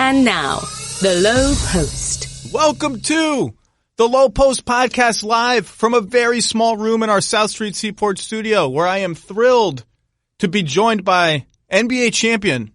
And now, the Lowe Post. Welcome to the Lowe Post podcast live from a very small room in our South Street Seaport studio, where I am thrilled to be joined by NBA champion,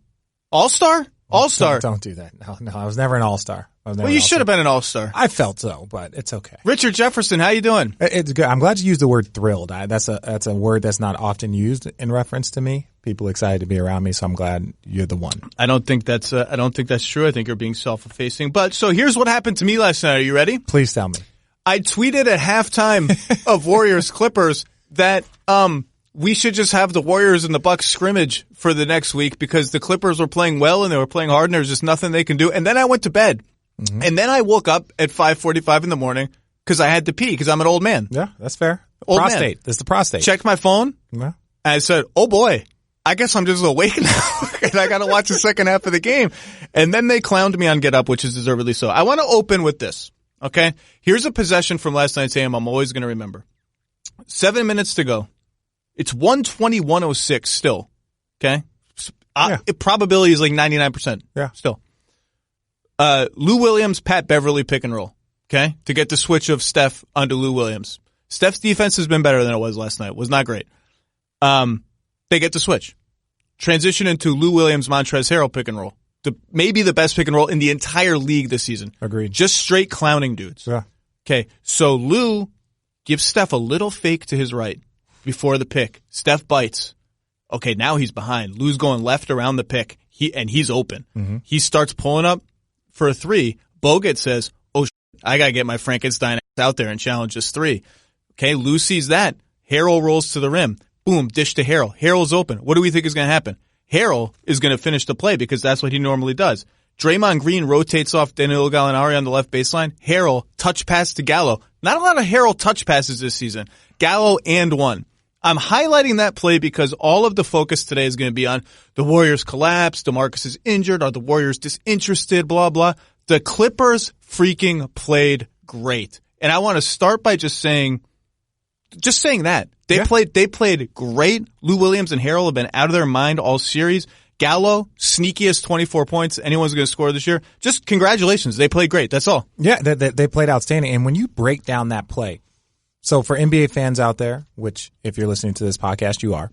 All-Star? All-Star. Don't do that. No, I was never an all-star. Well, you should have been an all-star. I felt so, but it's okay. Richard Jefferson, how you doing? It's good. I'm glad you used the word thrilled. That's a word that's not often used in reference to me. People excited to be around me, so I'm glad you're the one. I don't think that's true. I think you're being self-effacing. But so here's what happened to me last night. Are you ready? Please tell me. I tweeted at halftime of Warriors Clippers that we should just have the Warriors and the Bucks scrimmage for the next week because the Clippers were playing well and they were playing hard and there was just nothing they can do. And then I went to bed. Mm-hmm. And then I woke up at 5:45 in the morning because I had to pee because I'm an old man. Yeah, that's fair. Old prostate. Man. That's the prostate. Checked my phone. Yeah. And I said, oh boy, I guess I'm just awake now and I got to watch the second half of the game. And then they clowned me on Get Up, which is deservedly so. I want to open with this. Okay. Here's a possession from last night's game I'm always going to remember. 7 minutes to go. It's 120-106 still. Okay. Probability is like 99%. Yeah. Still. Lou Williams, Pat Beverly pick and roll. Okay. To get the switch of Steph onto Lou Williams. Steph's defense has been better than it was last night. It was not great. They get the switch. Transition into Lou Williams, Montrezl Harrell pick and roll. Maybe the best pick and roll in the entire league this season. Agreed. Just straight clowning dudes. Yeah. Okay. So Lou gives Steph a little fake to his right before the pick. Steph bites. Okay. Now he's behind. Lou's going left around the pick. He's open. Mm-hmm. He starts pulling up for a three. Bogut says, oh, I got to get my Frankenstein out there and challenge this three. Okay. Lou sees that. Harrell rolls to the rim. Boom. Dish to Harrell. Harrell's open. What do we think is going to happen? Harrell is going to finish the play because that's what he normally does. Draymond Green rotates off Danilo Gallinari on the left baseline. Harrell touch pass to Gallo. Not a lot of Harrell touch passes this season. Gallo and one. I'm highlighting that play because all of the focus today is going to be on the Warriors collapse. DeMarcus is injured. Are the Warriors disinterested? Blah, blah. The Clippers freaking played great. And I want to start by just saying that. They played great. Lou Williams and Harrell have been out of their mind all series. Gallo, sneakiest 24 points anyone's going to score this year. Just congratulations. They played great. That's all. Yeah, they played outstanding. And when you break down that play, so for NBA fans out there, which if you're listening to this podcast, you are,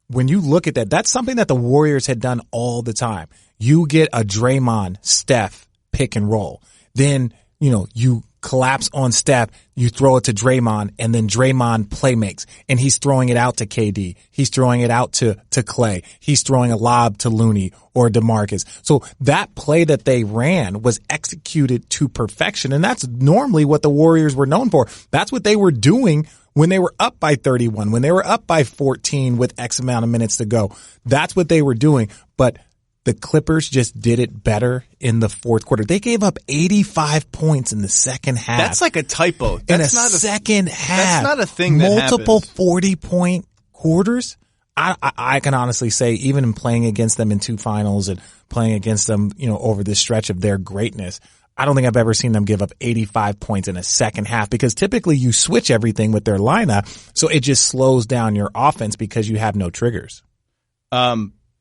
when you look at that, that's something that the Warriors had done all the time. You get a Draymond, Steph pick and roll. Then, you collapse on Steph, you throw it to Draymond, and then Draymond play makes. And he's throwing it out to KD. He's throwing it out to Clay. He's throwing a lob to Looney or DeMarcus. So that play that they ran was executed to perfection. And that's normally what the Warriors were known for. That's what they were doing when they were up by 31, when they were up by 14 with X amount of minutes to go. That's what they were doing. But the Clippers just did it better in the fourth quarter. They gave up 85 points in the second half. That's like a typo. That's in second half. That's not a thing that multiple happens. 40-point quarters. I can honestly say, even in playing against them in two finals and playing against them, over this stretch of their greatness, I don't think I've ever seen them give up 85 points in a second half because typically you switch everything with their lineup, so it just slows down your offense because you have no triggers.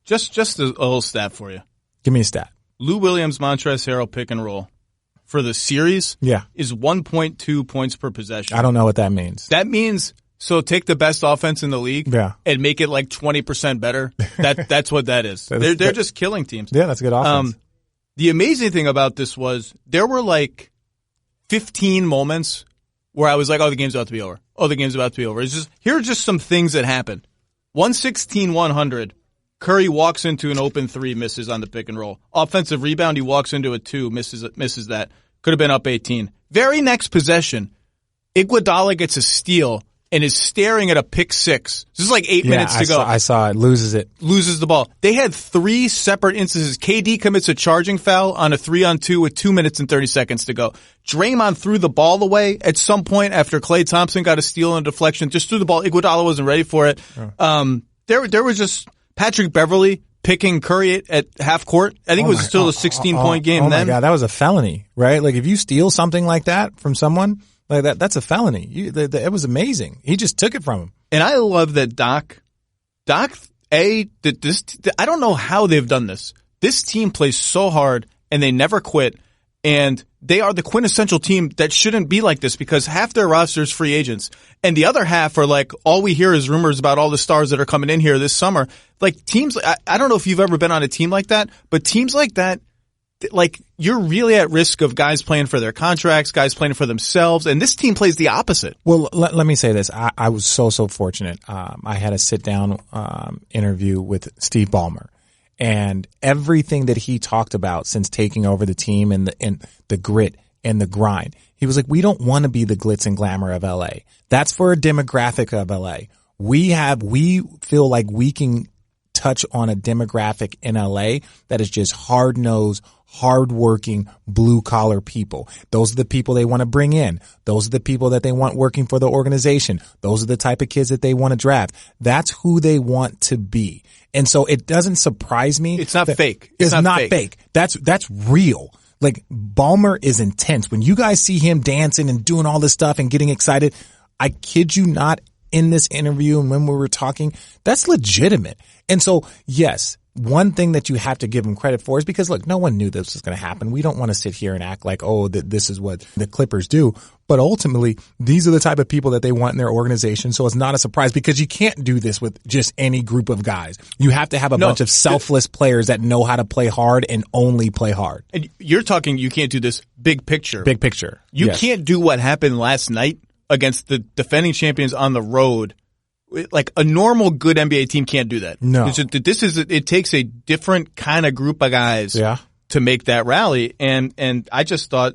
Just a little stat for you. Give me a stat. Lou Williams, Montrezl Harrell pick and roll for the series is 1.2 points per possession. I don't know what that means. That means, so take the best offense in the league and make it like 20% better. That's what that is. They're just killing teams. Yeah, that's a good offense. The amazing thing about this was there were like 15 moments where I was like, oh, the game's about to be over. Oh, the game's about to be over. It's just, here are just some things that happened. 116-100. Curry walks into an open three, misses on the pick and roll. Offensive rebound, he walks into a two, misses that. Could have been up 18. Very next possession, Iguodala gets a steal and is staring at a pick six. This is like 8 minutes to go. I saw it. Loses the ball. They had three separate instances. KD commits a charging foul on a 3-on-2 with 2 minutes and 30 seconds to go. Draymond threw the ball away at some point after Klay Thompson got a steal and a deflection. Just threw the ball. Iguodala wasn't ready for it. There was just Patrick Beverly picking Curry at half court. I think it was still a 16-point game then. Oh my God, that was a felony, right? Like if you steal something like that from someone, like that's a felony. It was amazing. He just took it from him. And I love that Doc, I don't know how they've done this. This team plays so hard and they never quit. And they are the quintessential team that shouldn't be like this because half their roster is free agents. And the other half are like, all we hear is rumors about all the stars that are coming in here this summer. Like teams, I don't know if you've ever been on a team like that, but teams like that, like you're really at risk of guys playing for their contracts, guys playing for themselves. And this team plays the opposite. Well, let me say this. I was so fortunate. I had a sit down interview with Steve Ballmer. And everything that he talked about since taking over the team and the grit and the grind, he was like, we don't want to be the glitz and glamour of LA. That's for a demographic of LA. We feel like we can touch on a demographic in LA that is just hard-nosed, hard-working, blue-collar people. Those are the people they want to bring in. Those are the people that they want working for the organization. Those are the type of kids that they want to draft. That's who they want to be. And so it doesn't surprise me. It's not fake. It's not fake. That's real. Like Ballmer is intense. When you guys see him dancing and doing all this stuff and getting excited, I kid you not, in this interview and when we were talking, that's legitimate. And so, yes, one thing that you have to give him credit for is because, look, no one knew this was going to happen. We don't want to sit here and act like, oh, that this is what the Clippers do. But ultimately, these are the type of people that they want in their organization. So it's not a surprise because you can't do this with just any group of guys. You have to have a bunch of selfless players that know how to play hard and only play hard. And you're talking, you can't do this big picture. Big picture. You can't do what happened last night against the defending champions on the road. Like a normal good NBA team can't do that. No. It takes a different kind of group of guys to make that rally. And I just thought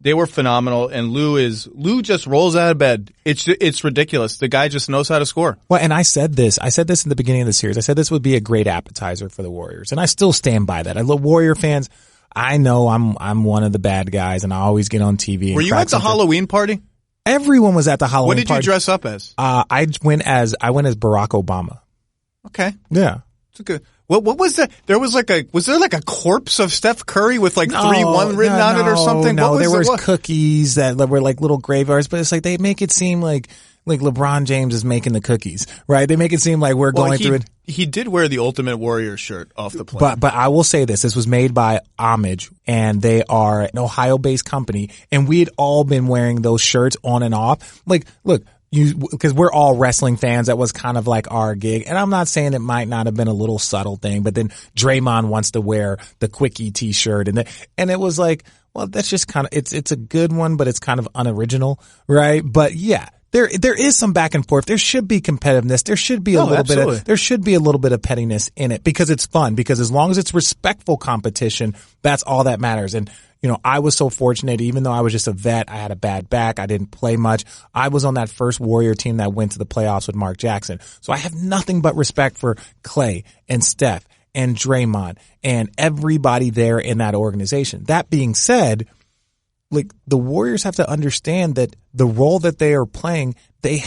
they were phenomenal. And Lowe just rolls out of bed. It's ridiculous. The guy just knows how to score. Well, and I said this in the beginning of the series. I said this would be a great appetizer for the Warriors. And I still stand by that. I love Warrior fans. I know I'm one of the bad guys and I always get on TV. And were you at the Halloween party? Everyone was at the Halloween party. What did you dress up as? I went as Barack Obama. Okay. Yeah. It's a good. What was that? Was there like a corpse of Steph Curry with like 3-1 written on it or something? No, there was cookies that were like little graveyards, but it's like they make it seem like LeBron James is making the cookies, right? They make it seem like we're going through it. He did wear the Ultimate Warrior shirt off the plane. But I will say this was made by Homage, and they are an Ohio-based company, and we had all been wearing those shirts on and off. Like, look, because we're all wrestling fans, that was kind of like our gig. And I'm not saying it might not have been a little subtle thing, but then Draymond wants to wear the Quickie t-shirt, and it was like, well, that's just kind of, it's a good one, but it's kind of unoriginal, right? But yeah. There is some back and forth. There should be competitiveness. There should be a little bit of pettiness in it because it's fun. Because as long as it's respectful competition, that's all that matters. And, I was so fortunate, even though I was just a vet, I had a bad back. I didn't play much. I was on that first Warrior team that went to the playoffs with Mark Jackson. So I have nothing but respect for Clay and Steph and Draymond and everybody there in that organization. That being said, like the Warriors have to understand that the role that they are playing, they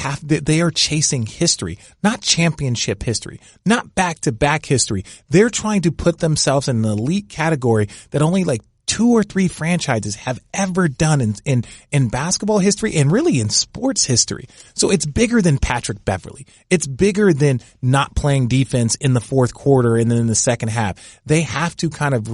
are chasing history, not championship history, not back-to-back history. They're trying to put themselves in an elite category that only like 2 or 3 franchises have ever done in basketball history and really in sports history. So it's bigger than Patrick Beverley. It's bigger than not playing defense in the fourth quarter and then in the second half. They have to kind of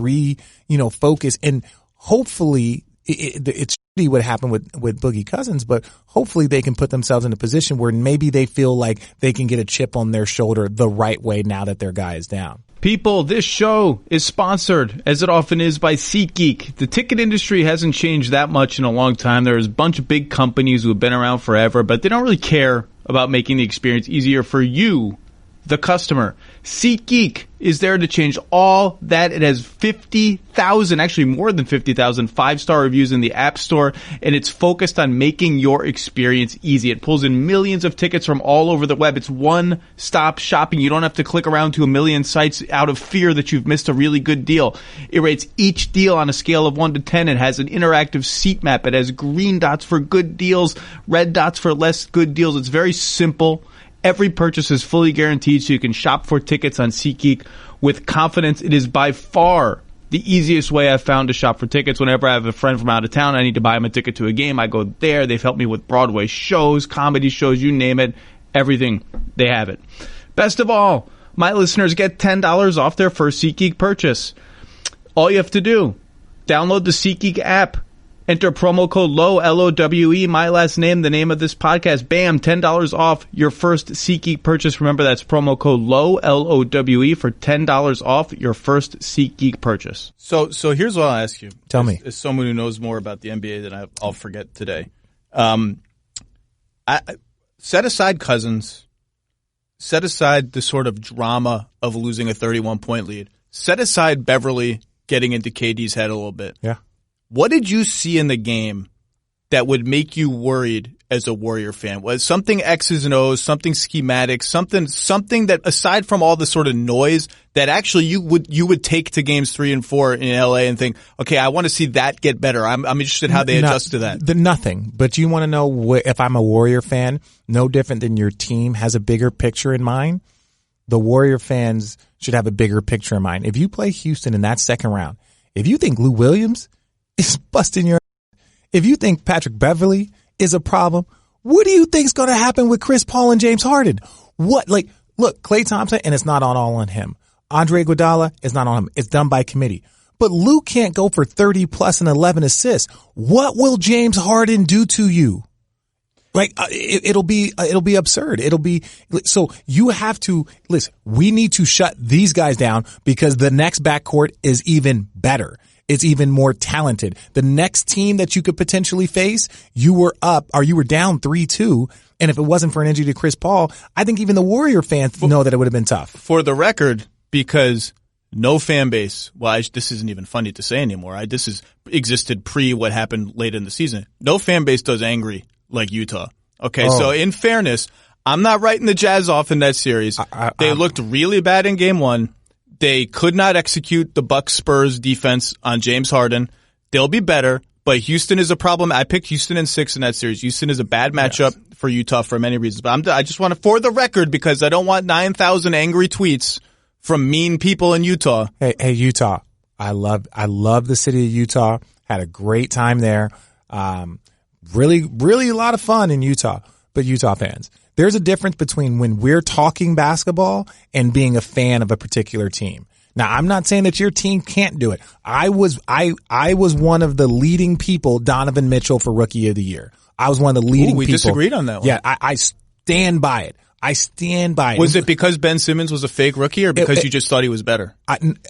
focus, and hopefully it's what happened with Boogie Cousins, but hopefully they can put themselves in a position where maybe they feel like they can get a chip on their shoulder the right way now that their guy is down. People, this show is sponsored, as it often is, by SeatGeek. The ticket industry hasn't changed that much in a long time. There's a bunch of big companies who have been around forever, but they don't really care about making the experience easier for you, the customer. SeatGeek is there to change all that. It has 50,000, actually more than 50,000 5-star reviews in the App Store, and it's focused on making your experience easy. It pulls in millions of tickets from all over the web. It's one-stop shopping. You don't have to click around to a million sites out of fear that you've missed a really good deal. It rates each deal on a scale of 1 to 10. It has an interactive seat map. It has green dots for good deals, red dots for less good deals. It's very simple. Every purchase is fully guaranteed, so you can shop for tickets on SeatGeek with confidence. It is by far the easiest way I've found to shop for tickets. Whenever I have a friend from out of town, I need to buy him a ticket to a game, I go there. They've helped me with Broadway shows, comedy shows, you name it. Everything, they have it. Best of all, my listeners get $10 off their first SeatGeek purchase. All you have to do, Download the SeatGeek app. Enter promo code Lowe, L-O-W-E, my last name, the name of this podcast. Bam, $10 off your first SeatGeek purchase. Remember, that's promo code Lowe, L-O-W-E, for $10 off your first SeatGeek purchase. So here's what I'll ask you. Tell me. As someone who knows more about the NBA than I'll forget today. Set aside Cousins. Set aside the sort of drama of losing a 31-point lead. Set aside Beverly getting into KD's head a little bit. Yeah. What did you see in the game that would make you worried as a Warrior fan? Was something X's and O's, something schematic, something that aside from all the sort of noise that actually you would take to games 3 and 4 in LA and think, okay, I want to see that get better. I'm interested how they adjust to that. Nothing. But you want to know if I'm a Warrior fan, no different than your team has a bigger picture in mind. The Warrior fans should have a bigger picture in mind. If you play Houston in that second round, if you think Lou Williams is busting your ass, if you think Patrick Beverly is a problem, what do you think's going to happen with Chris Paul and James Harden? Look, Klay Thompson, and it's not all on him. Andre Iguodala is not on him. It's done by committee. But Lou can't go for 30 plus and 11 assists. What will James Harden do to you? It'll be absurd. So you have to listen. We need to shut these guys down because the next backcourt is even better. It's even more talented. The next team that you could potentially face, you were up or you were down 3-2. And if it wasn't for an injury to Chris Paul, I think even the Warrior fans know that it would have been tough. For the record, because no fan base, this isn't even funny to say anymore. This has existed pre what happened late in the season. No fan base does angry like Utah. Okay, So in fairness, I'm not writing the Jazz off in that series. They looked really bad in game 1. They could not execute the Bucks Spurs defense on James Harden. They'll be better, but Houston is a problem. I picked Houston in 6 in that series. Houston is a bad matchup for Utah for many reasons. But I just want to, for the record, because I don't want 9,000 angry tweets from mean people in Utah. Hey, Utah. I love the city of Utah. Had a great time there. Really, really a lot of fun in Utah. But Utah fans, there's a difference between when we're talking basketball and being a fan of a particular team. Now, I'm not saying that your team can't do it. I was one of the leading people, Donovan Mitchell, for Rookie of the Year. I was one of the leading people. We disagreed on that one. Yeah, I stand by it. Was it because Ben Simmons was a fake rookie or because you just thought he was better?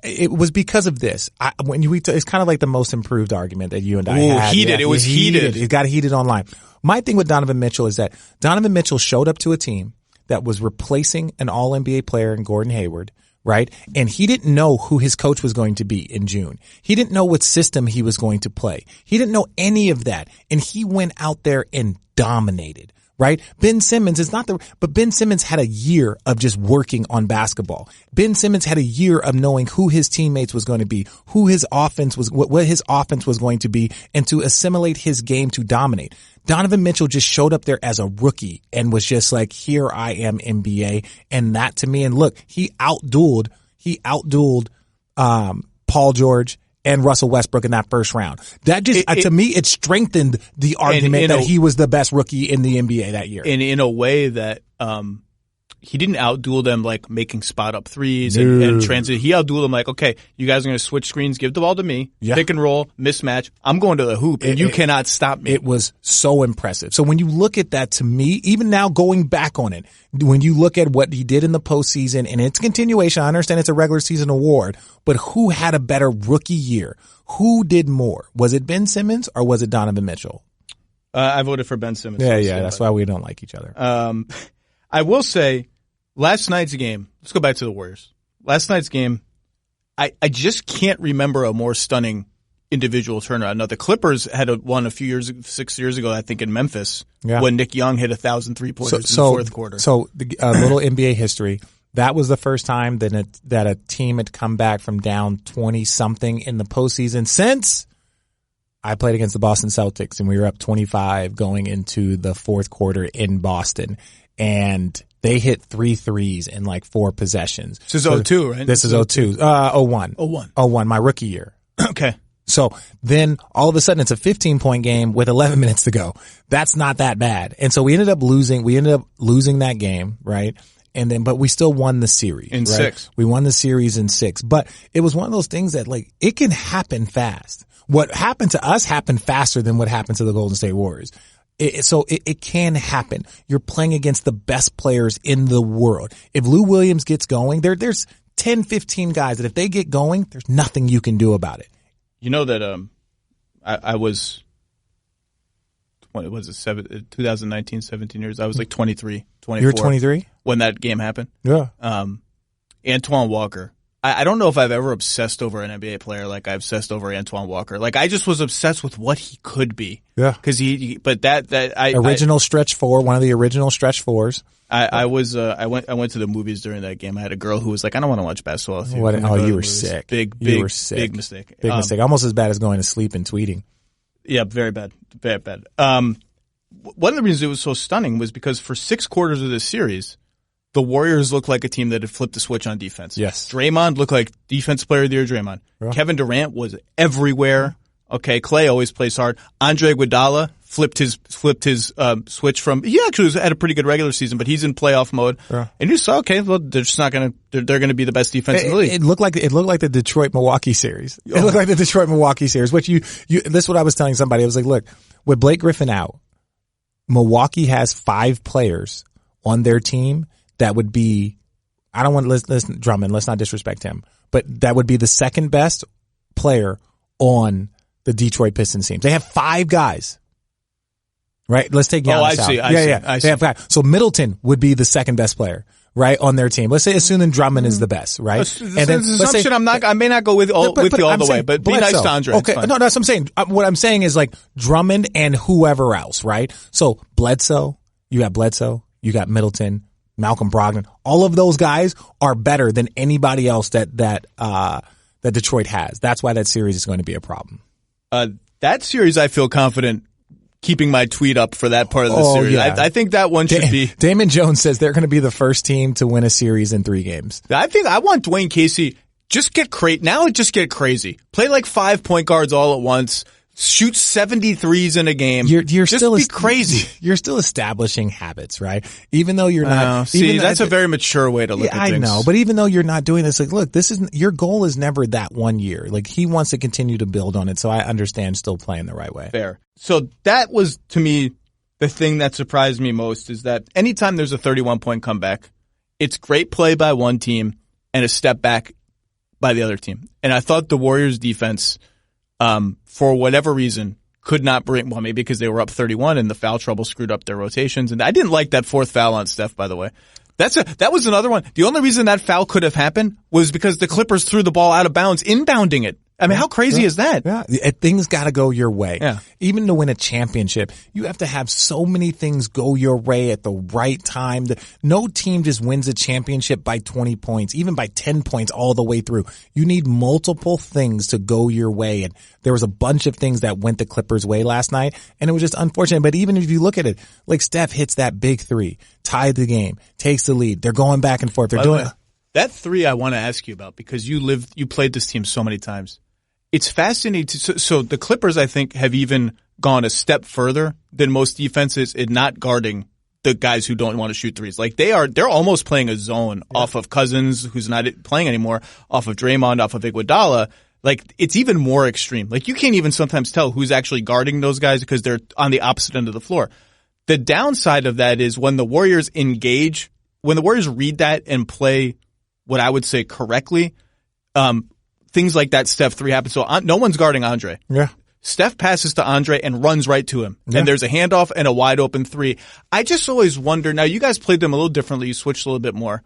It was because of this. It's kind of like the most improved argument that you and I had. Heated. Yeah, it was heated. It got heated online. My thing with Donovan Mitchell is that Donovan Mitchell showed up to a team that was replacing an all-NBA player in Gordon Hayward, right? And he didn't know who his coach was going to be in June. He didn't know what system he was going to play. He didn't know any of that. And he went out there and dominated. Right? Ben Simmons but Ben Simmons had a year of just working on basketball. Ben Simmons had a year of knowing who his teammates was going to be, who his offense was, what his offense was going to be, and to assimilate his game to dominate. Donovan Mitchell just showed up there as a rookie and was just like, here I am, NBA. And that to me, and look, he outdueled Paul George and Russell Westbrook in that first round. That just, to me, it strengthened the argument that he was the best rookie in the NBA that year. And in a way that, he didn't outduel them like making spot up threes and transit. He outdueled them like, okay, you guys are going to switch screens, give the ball to me, pick and roll, mismatch. I'm going to the hoop and you cannot stop me. It was so impressive. So when you look at that, to me, even now going back on it, when you look at what he did in the postseason and its continuation, I understand it's a regular season award, but who had a better rookie year? Who did more? Was it Ben Simmons or was it Donovan Mitchell? I voted for Ben Simmons. Yeah. That's why we don't like each other. I will say, last night's game, let's go back to the Warriors. Last night's game, I just can't remember a more stunning individual turnaround. Now, the Clippers had one 6 years ago, I think, in Memphis, when Nick Young hit 1,000 3-pointers in the fourth quarter. So, a little NBA history. That was the first time that a team had come back from down 20-something in the postseason since I played against the Boston Celtics, and we were up 25 going into the fourth quarter in Boston. And they hit 3 threes in like 4 possessions. This is 02, right? This is 02. 01. 01, my rookie year. Okay. So then all of a sudden it's a 15-point game with 11 minutes to go. That's not that bad. And so we ended up losing that game, right? But we still won the series. In right? 6. We won the series in 6. But it was one of those things that like, it can happen fast. What happened to us happened faster than what happened to the Golden State Warriors. So it can happen. You're playing against the best players in the world. If Lou Williams gets going, there's 10, 15 guys that if they get going, there's nothing you can do about it. You know that I was, what was it, 2019, 17 years. I was like 23, 24. You were 23? When that game happened. Yeah. Antoine Walker. I don't know if I've ever obsessed over an NBA player like I obsessed over Antoine Walker. Like I just was obsessed with what he could be. Yeah. Cause original stretch four, one of the original stretch fours. I went to the movies during that game. I had a girl who was like, I don't want to watch basketball. You were sick. Big mistake. Big mistake. Almost as bad as going to sleep and tweeting. Yeah, very bad. Very bad. One of the reasons it was so stunning was because for 6 quarters of this series, the Warriors looked like a team that had flipped the switch on defense. Yes. Draymond looked like Defensive Player of the Year Draymond. Yeah. Kevin Durant was everywhere. Okay, Clay always plays hard. Andre Iguodala flipped his switch from. He actually had a pretty good regular season, but he's in playoff mode. Yeah. And you saw, okay, well, they're just not gonna. They're gonna be the best defense in the league. It looked like the Detroit-Milwaukee series. Oh. It looked like the Detroit-Milwaukee series. Which this is what I was telling somebody. I was like, look, with Blake Griffin out, Milwaukee has 5 players on their team that would be. I don't want to listen Drummond. Let's not disrespect him, but that would be the second best player on the Detroit Pistons team. They have 5 guys. Right? Let's take Giannis out. I see. They have 5. So Middleton would be the second best player, right, on their team. Let's say assuming Drummond is the best, right? And then let's say I may not go with you all the way, but be nice to Andre. Okay. No, that's what I'm saying. What I'm saying is like Drummond and whoever else, right? So Bledsoe, you got Middleton, Malcolm Brogdon. All of those guys are better than anybody else that Detroit has. That's why that series is going to be a problem. That series, I feel confident keeping my tweet up for that part of the series. Yeah. I think that one should be. Damon Jones says they're going to be the first team to win a series in 3 games. I want Dwayne Casey just get crazy. Now just get crazy. Play like 5 point guards all at once. Shoot 73s in a game. You're just still be crazy. You're still establishing habits, right? Even though you're not. That's a very mature way to look at things. I know, but even though you're not doing this, like, look, this isn't your goal. Is never that 1 year. Like he wants to continue to build on it. So I understand still playing the right way. Fair. So that was to me the thing that surprised me most is that anytime there's a 31-point comeback, it's great play by one team and a step back by the other team. And I thought the Warriors defense. For whatever reason, could not bring, well, maybe because they were up 31 and the foul trouble screwed up their rotations. And I didn't like that 4th foul on Steph, by the way. That was another one. The only reason that foul could have happened was because the Clippers threw the ball out of bounds, inbounding it. I mean, how crazy is that? Yeah. Things gotta go your way. Yeah. Even to win a championship, you have to have so many things go your way at the right time. No team just wins a championship by 20 points, even by 10 points all the way through. You need multiple things to go your way. And there was a bunch of things that went the Clippers' way last night, and it was just unfortunate. But even if you look at it, like Steph hits that big 3, tied the game, takes the lead. They're going back and forth. They're doing that 3 I want to ask you about because you played this team so many times. It's fascinating. So the Clippers, I think, have even gone a step further than most defenses in not guarding the guys who don't want to shoot threes. Like they're almost playing a zone off of Cousins, who's not playing anymore, off of Draymond, off of Iguodala. Like it's even more extreme. Like you can't even sometimes tell who's actually guarding those guys because they're on the opposite end of the floor. The downside of that is when the Warriors read that and play what I would say correctly, things like that Steph 3 happen. So no one's guarding Andre. Yeah. Steph passes to Andre and runs right to him. Yeah. And there's a handoff and a wide open 3. I just always wonder, now you guys played them a little differently. You switched a little bit more.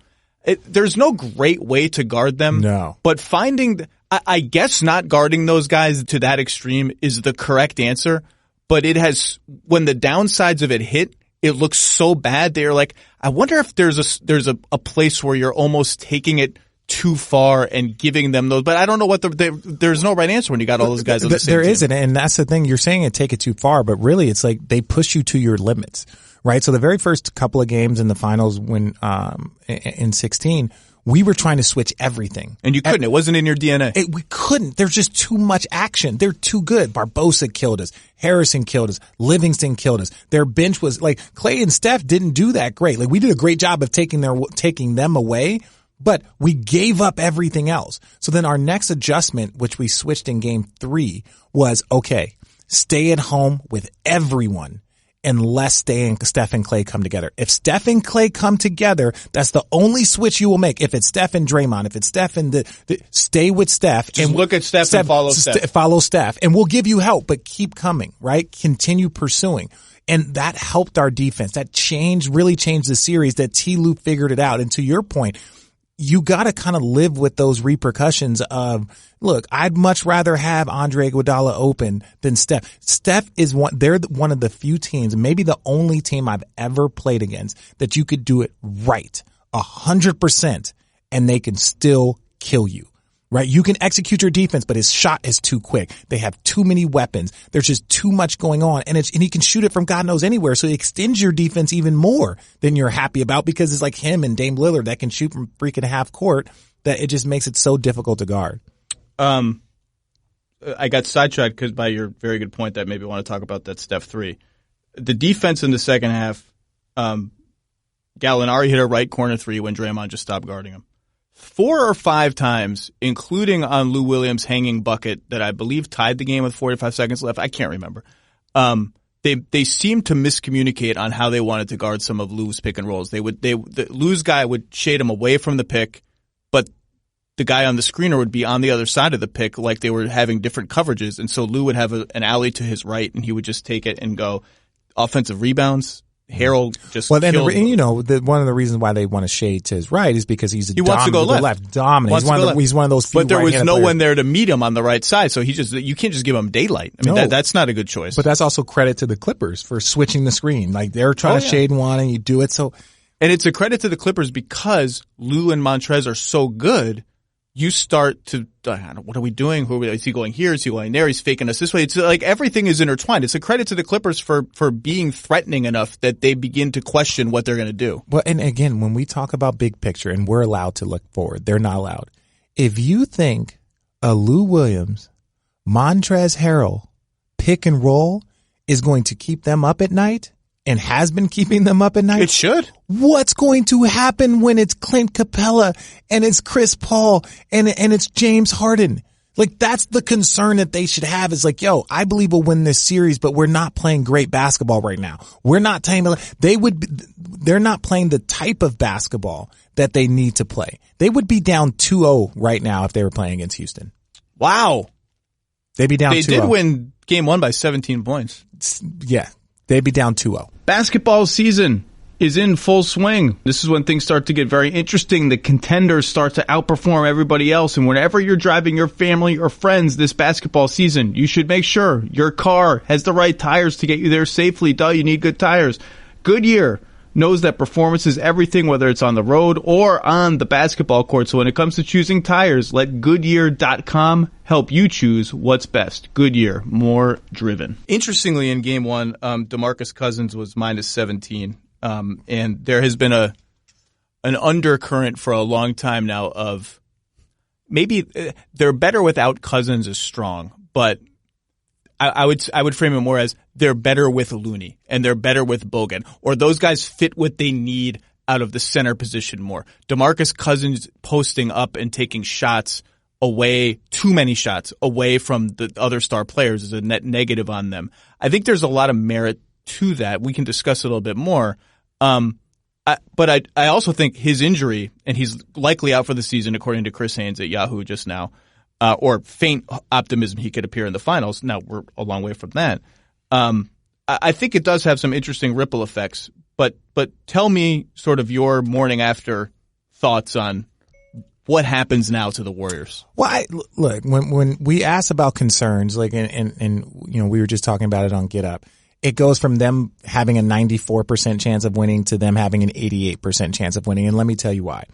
There's no great way to guard them. No. But I guess not guarding those guys to that extreme is the correct answer. But when the downsides of it hit, it looks so bad. They're like, I wonder if there's a place where you're almost taking it too far and giving them those, but I don't know what there's no right answer when you got all those guys on the same team. There isn't, and that's the thing. You're saying it take it too far, but really it's like they push you to your limits, right? So the very first couple of games in the finals when in 16, we were trying to switch everything. And you couldn't. It wasn't in your DNA. We couldn't. There's just too much action. They're too good. Barbosa killed us. Harrison killed us. Livingston killed us. Their bench was like Clay and Steph didn't do that great. Like we did a great job of taking them away. But we gave up everything else. So then our next adjustment, which we switched in game 3, was, okay, stay at home with everyone unless Steph and Klay come together. If Steph and Klay come together, that's the only switch you will make. If it's Steph and Draymond, if it's Steph and stay with Steph. Just and look at Steph and follow Steph. Follow Steph. And we'll give you help, but keep coming, right? Continue pursuing. And that helped our defense. That really changed the series, that T. Lue figured it out. And to your point, you got to kind of live with those repercussions of, look, I'd much rather have Andre Iguodala open than Steph. Steph is they're one of the few teams, maybe the only team I've ever played against, that you could do it right, 100%, and they can still kill you. Right? You can execute your defense, but his shot is too quick. They have too many weapons. There's just too much going on. And he can shoot it from God knows anywhere. So it extends your defense even more than you're happy about, because it's like him and Dame Lillard that can shoot from freaking half court, that it just makes it so difficult to guard. I got sidetracked because by your very good point that maybe I want to talk about that Steph 3. The defense in the second half, Gallinari hit a right corner 3 when Draymond just stopped guarding him. 4 or 5 times, including on Lou Williams' hanging bucket that I believe tied the game with 45 seconds left. I can't remember. They seemed to miscommunicate on how they wanted to guard some of Lou's pick and rolls. Lou's guy would shade him away from the pick, but the guy on the screener would be on the other side of the pick, like they were having different coverages. And so Lou would have an alley to his right, and he would just take it and go offensive rebounds. Harold just one of the reasons why they want to shade to his right is because he wants to go left. Dominant. He's one of those few. But there was no one there to meet him on the right side, so you can't just give him daylight. I mean, that's not a good choice. But that's also credit to the Clippers for switching the screen. Like, they're trying to shade one, and you do it. So, and it's a credit to the Clippers because Lou and Montrez are so good. You start to, what are we doing? Is he going here? Is he going there? He's faking us this way. It's like everything is intertwined. It's a credit to the Clippers for being threatening enough that they begin to question what they're going to do. Well, and again, when we talk about big picture and we're allowed to look forward, they're not allowed. If you think a Lou Williams, Montrezl Harrell pick and roll is going to keep them up at night, and has been keeping them up at night, it should. What's going to happen when it's Clint Capella and it's Chris Paul and it's James Harden? Like, that's the concern that they should have, is like, yo, I believe we'll win this series, but we're not playing great basketball right now. We're not they're not playing the type of basketball that they need to play. They would be down 2-0 right now if they were playing against Houston. Wow. They'd be down 2-0. They did win game 1 by 17 points. Yeah. They'd be down 2-0. Basketball season is in full swing. This is when things start to get very interesting. The contenders start to outperform everybody else. And whenever you're driving your family or friends this basketball season, you should make sure your car has the right tires to get you there safely. You need good tires. Goodyear knows that performance is everything, whether it's on the road or on the basketball court. So when it comes to choosing tires, let Goodyear.com help you choose what's best. Goodyear, more driven. Interestingly, in game 1, DeMarcus Cousins was minus 17. And there has been an undercurrent for a long time now of maybe they're better without Cousins is strong, but I would frame it more as they're better with Looney and they're better with Bogan, or those guys fit what they need out of the center position more. DeMarcus Cousins posting up and taking shots away, too many shots away from the other star players is a net negative on them. I think there's a lot of merit to that. We can discuss it a little bit more. But I also think his injury, and he's likely out for the season according to Chris Haynes at Yahoo just now, or faint optimism he could appear in the finals. Now, we're a long way from that. I think it does have some interesting ripple effects, but tell me sort of your morning after thoughts on what happens now to the Warriors. Well, look, when we ask about concerns, like, and you know, we were just talking about it on Get Up, it goes from them having a 94% chance of winning to them having an 88% chance of winning. And let me tell you why.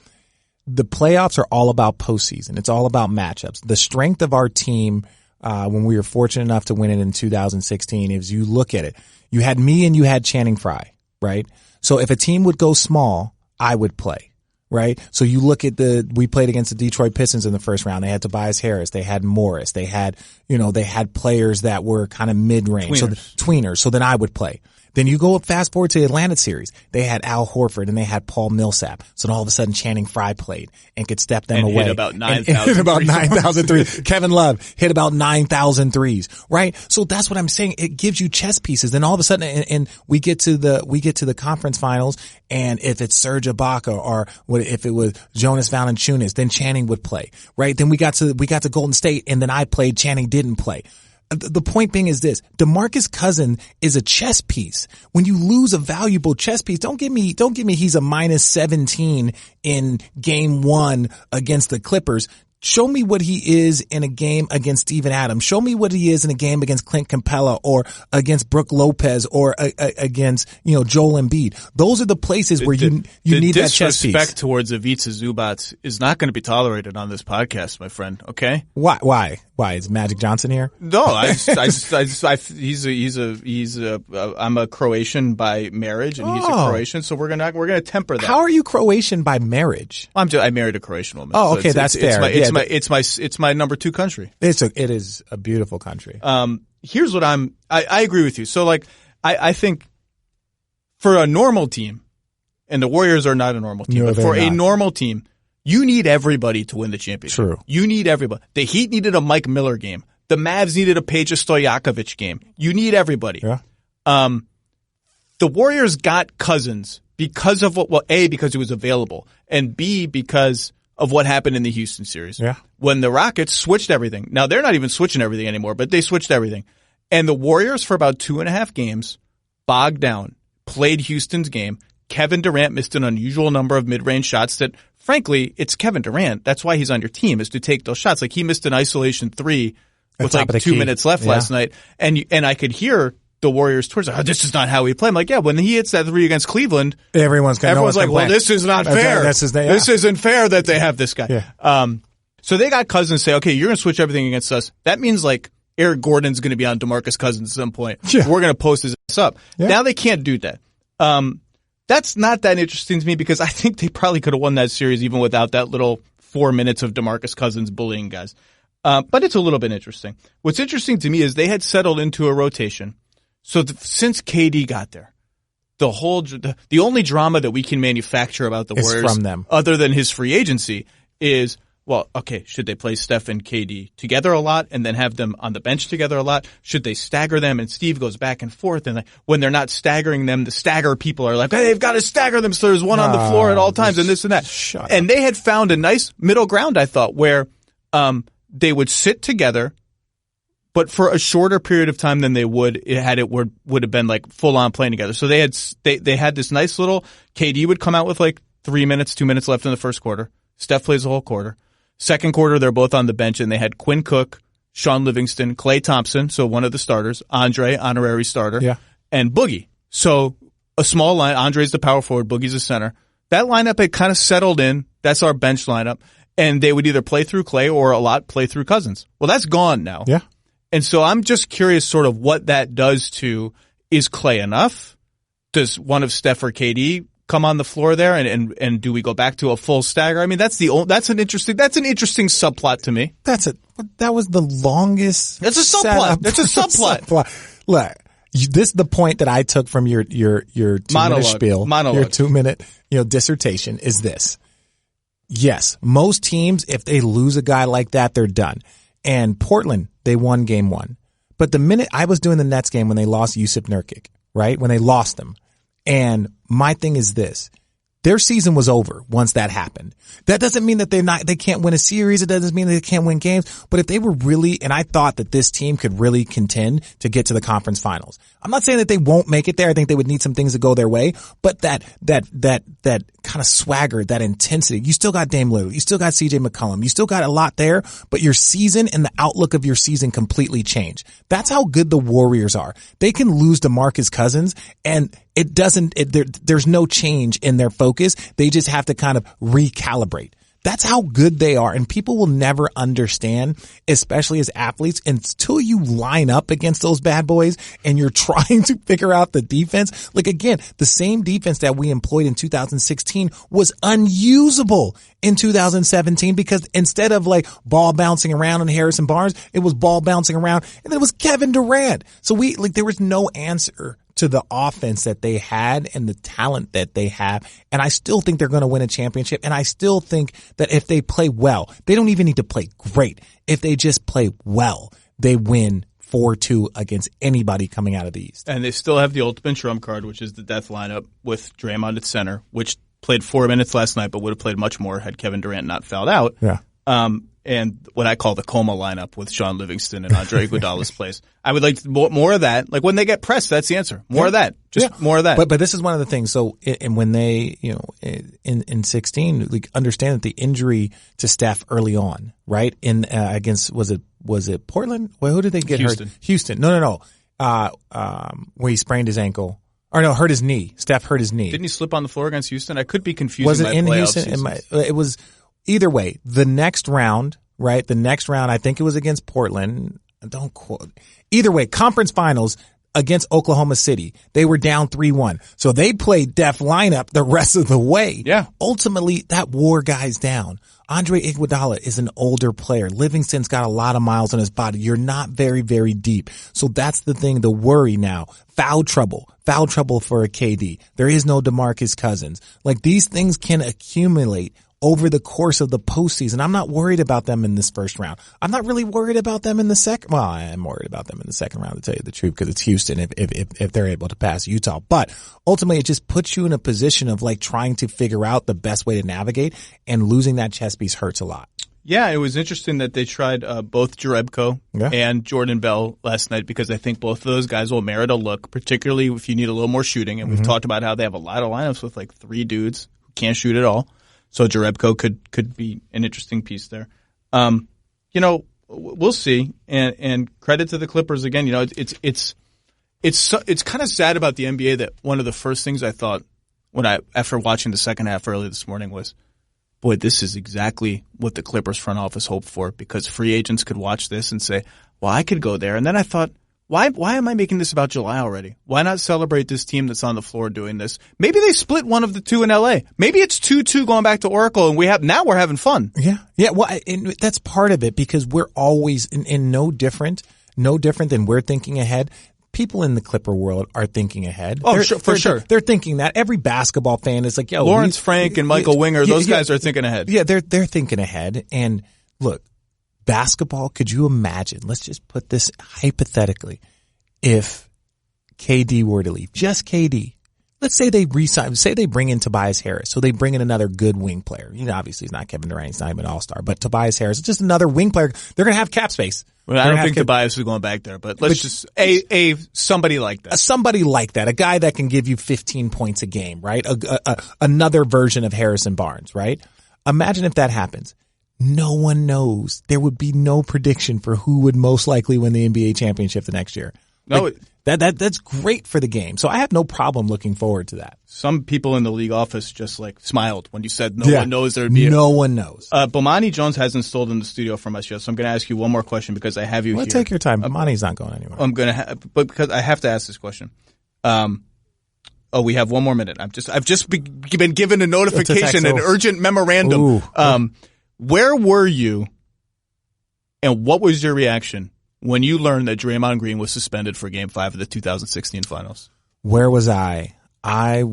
The playoffs are all about postseason. It's all about matchups. The strength of our team, when we were fortunate enough to win it in 2016, is you look at it, you had me and you had Channing Frye, right? So if a team would go small, I would play. Right? So you look at we played against the Detroit Pistons in the first round. They had Tobias Harris. They had Morris. They had players that were kind of mid-range. Tweeners. Tweeners. So then I would play. Then you go fast forward to the Atlanta series. They had Al Horford and they had Paul Millsap. So then all of a sudden Channing Frye played and could step them away. Hit about 9,000 hit about 9,000 threes. Kevin Love hit about 9,000 threes, right? So that's what I'm saying. It gives you chess pieces. Then all of a sudden, and we get to the conference finals, and if it's Serge Ibaka or if it was Jonas Valanciunas, then Channing would play, right? Then we got to Golden State, and then I played, Channing didn't play. The point being is this: DeMarcus Cousins is a chess piece. When you lose a valuable chess piece, don't give me he's a minus 17 in game 1 against the Clippers. Show me what he is in a game against Steven Adams. Show me what he is in a game against Clint Capella or against Brook Lopez or against, Joel Embiid. Those are the places where you need that chess piece. The disrespect towards Ivica Zubac is not going to be tolerated on this podcast, my friend. Okay? Why? Is Magic Johnson here? No, I'm a Croatian by marriage, and he's a Croatian, so we're gonna temper that. How are you Croatian by marriage? I married a Croatian woman. Oh, okay, that's fair. It's my number 2 country. It is a beautiful country. Here's what I agree with you. So I think for a normal team, and the Warriors are not a normal team, but for a normal team, you need everybody to win the championship. True. You need everybody. The Heat needed a Mike Miller game. The Mavs needed a Peja Stojakovic game. You need everybody. Yeah. The Warriors got Cousins because of A, because he was available, and B, because of what happened in the Houston series. Yeah. When the Rockets switched everything. Now, they're not even switching everything anymore, but they switched everything. And the Warriors, for about 2.5 games, bogged down, played Houston's game. Kevin Durant missed an unusual number of mid-range shots that, frankly, it's Kevin Durant. That's why he's on your team, is to take those shots. Like, he missed an isolation 3 with like 2 minutes left last night. And I could hear the Warriors towards this is not how we play. I'm like, yeah, when he hits that 3 against Cleveland, everyone's like, well, this is not fair. This isn't fair that they have this guy. Yeah. So they got Cousins say, okay, you're going to switch everything against us. That means like Eric Gordon's going to be on DeMarcus Cousins at some point. Yeah. We're going to post his ass up. Yeah. Now they can't do that. That's not that interesting to me because I think they probably could have won that series even without that little 4 minutes of DeMarcus Cousins bullying guys. But it's a little bit interesting. What's interesting to me is they had settled into a rotation. So since KD got there, the only drama that we can manufacture about the Warriors from them, other than his free agency, is, well, okay, should they play Steph and KD together a lot and then have them on the bench together a lot? Should they stagger them? And Steve goes back and forth. And when they're not staggering them, the stagger people are like, hey, they've got to stagger them so there's one on the floor at all times and this and that. And they had found a nice middle ground, I thought, where they would sit together, but for a shorter period of time than they would have been like full on playing together. So they had this nice little, KD would come out with like 3 minutes, 2 minutes left in the first quarter. Steph plays the whole quarter. Second quarter, they're both on the bench, and they had Quinn Cook, Sean Livingston, Klay Thompson, so one of the starters, Andre, honorary starter, and Boogie. So a small line. Andre's the power forward, Boogie's the center. That lineup had kind of settled in. That's our bench lineup. And they would either play through Klay or a lot play through Cousins. Well, that's gone now. Yeah. And so I'm just curious sort of what that does to, is Klay enough? Does one of Steph or KD come on the floor there and do we go back to a full stagger? I mean, that's an interesting subplot to me. That was the longest. That's a subplot. That's a subplot. Look, this is the point that I took from your 2-minute spiel, your 2-minute, dissertation is this. Yes, most teams, if they lose a guy like that, they're done. And Portland, they won game 1. But the minute I was doing the Nets game when they lost Jusuf Nurkic, right? When they lost them. And my thing is this. Their season was over once that happened. That doesn't mean that they can't win a series. It doesn't mean they can't win games. But if they were really, and I thought that this team could really contend to get to the conference finals. I'm not saying that they won't make it there. I think they would need some things to go their way. But that kind of swagger, that intensity, you still got Dame Lillard. You still got CJ McCollum. You still got a lot there, but your season and the outlook of your season completely changed. That's how good the Warriors are. They can lose DeMarcus Cousins and there's no change in their focus. They just have to kind of recalibrate. That's how good they are. And people will never understand, especially as athletes, until you line up against those bad boys and you're trying to figure out the defense. Like again, the same defense that we employed in 2016 was unusable in 2017 because instead of like ball bouncing around on Harrison Barnes, it was ball bouncing around and then it was Kevin Durant. So there was no answer to the offense that they had and the talent that they have. And I still think they're going to win a championship. And I still think that if they play well, they don't even need to play great. If they just play well, they win 4-2 against anybody coming out of the East. And they still have the ultimate trump card, which is the death lineup with Draymond at center, which played 4 minutes last night, but would have played much more had Kevin Durant not fouled out. Yeah. And what I call the coma lineup with Sean Livingston and Andre Iguodala's place. I would like more of that. Like when they get pressed, that's the answer. More of that. Just more of that. But this is one of the things. So, and when they, in 16, like understand that the injury to Steph early on, right? Against, was it Portland? Well, who did they get Houston. hurt? Houston. No. Where he sprained his ankle. Or no, hurt his knee. Steph hurt his knee. Didn't he slip on the floor against Houston? I could be confusing Was it my in playoff Houston? seasons. It was either way. The next round, right? The next round, I think it was against Portland. Don't quote. Either way, conference finals against Oklahoma City. They were down 3-1. So they played def lineup the rest of the way. Yeah. Ultimately, that wore guys down. Andre Iguodala is an older player. Livingston's got a lot of miles on his body. You're not very, very deep. So that's the thing, the worry now. Foul trouble for a KD. There is no DeMarcus Cousins. Like these things can accumulate over the course of the postseason. I'm not worried about them in this first round. I'm not really worried about them in the second. Well, I am worried about them in the second round, to tell you the truth, because it's Houston if they're able to pass Utah. But ultimately, it just puts you in a position of like trying to figure out the best way to navigate, and losing that chess piece hurts a lot. Yeah, it was interesting that they tried both Jerebko and Jordan Bell last night, because I think both of those guys will merit a look, particularly if you need a little more shooting. And we've talked about how they have a lot of lineups with like 3 dudes who can't shoot at all. So Jerebko could be an interesting piece there. We'll see. And credit to the Clippers again. It's kind of sad about the NBA that one of the first things I thought after watching the second half early this morning was, boy, this is exactly what the Clippers front office hoped for, because free agents could watch this and say, well, I could go there. And then I thought, why am I making this about July already? Why not celebrate this team that's on the floor doing this? Maybe they split one of the two in LA. Maybe it's 2-2 going back to Oracle, and now we're having fun. Yeah. Well, and that's part of it, because we're always in no different than we're thinking ahead. People in the Clipper world are thinking ahead. Oh, for sure. They're thinking that. Every basketball fan is like, yo, Lawrence Frank and Michael Winger, those guys are thinking ahead. Yeah, they're thinking ahead. And look, basketball, could you imagine? Let's just put this hypothetically. If KD were to leave, just KD, let's say they bring in Tobias Harris. So they bring in another good wing player. Obviously he's not Kevin Durant, he's not even an all-star, but Tobias Harris is just another wing player. They're going to have cap space. Well, I don't think Tobias is going back there, but just somebody like that. Somebody like that. A guy that can give you 15 points a game, right? Another version of Harrison Barnes, right? Imagine if that happens. No one knows. There would be no prediction for who would most likely win the NBA championship the next year. No, that's great for the game. So I have no problem looking forward to that. Some people in the league office just like smiled when you said no one knows there'd be. No one knows. Bomani Jones hasn't stolen in the studio from us yet, so I'm going to ask you one more question because I have you here. Take your time. Bomani's not going anywhere. I'm going to, but because I have to ask this question. We have 1 more minute. I've just been given a notification, an urgent memorandum. Where were you, and what was your reaction when you learned that Draymond Green was suspended for Game 5 of the 2016 Finals? Where was I? I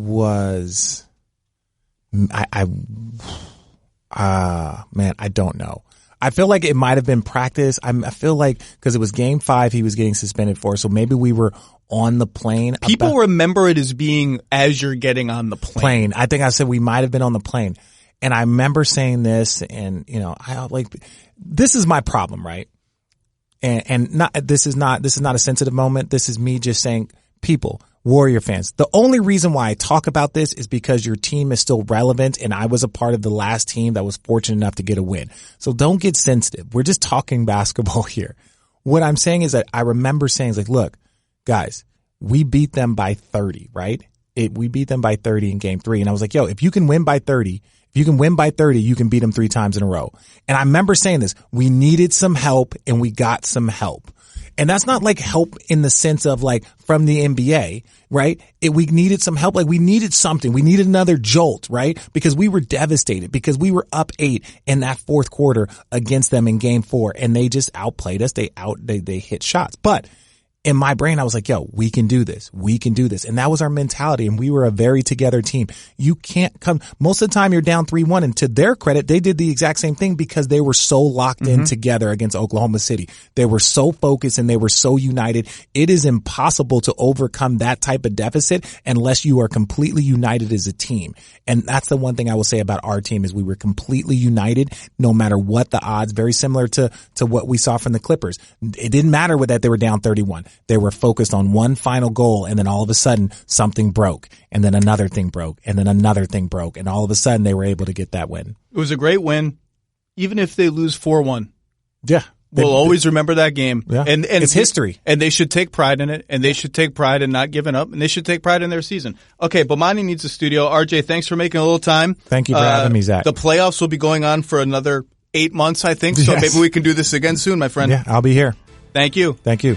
don't know. I feel like it might have been practice. I feel like because it was Game 5 he was getting suspended for, so maybe we were on the plane. People remember it as being as you're getting on the plane. I think I said we might have been on the plane. And I remember saying this, and this is my problem, right? And this is not a sensitive moment. This is me just saying, people, Warrior fans, the only reason why I talk about this is because your team is still relevant, and I was a part of the last team that was fortunate enough to get a win. So don't get sensitive. We're just talking basketball here. What I'm saying is that I remember saying, look, guys, we beat them by 30, right? We beat them by 30 in Game 3. And I was like, yo, if you can win by 30, you can beat them 3 times in a row. And I remember saying this, we needed some help and we got some help. And that's not like help in the sense of like from the NBA, right? We needed some help. Like we needed something. We needed another jolt, right? Because we were devastated, because we were up 8 in that fourth quarter against them in Game 4, and they just outplayed us. They hit shots. But in my brain, I was like, yo, we can do this. We can do this. And that was our mentality. And we were a very together team. You can't come. Most of the time you're down 3-1. And to their credit, they did the exact same thing because they were so locked in together against Oklahoma City. They were so focused and they were so united. It is impossible to overcome that type of deficit unless you are completely united as a team. And that's the one thing I will say about our team is we were completely united no matter what the odds, very similar to what we saw from the Clippers. It didn't matter that they were down 31. They were focused on one final goal, and then all of a sudden something broke, and then another thing broke, and then another thing broke, and all of a sudden they were able to get that win. It was a great win, even if they lose 4-1. Yeah. We'll always remember that game. Yeah. And it's history. And they should take pride in it, and they should take pride in not giving up, and they should take pride in their season. Okay, Bomani needs a studio. RJ, thanks for making a little time. Thank you for having me, Zach. The playoffs will be going on for another 8 months, I think, so maybe we can do this again soon, my friend. Yeah, I'll be here. Thank you. Thank you.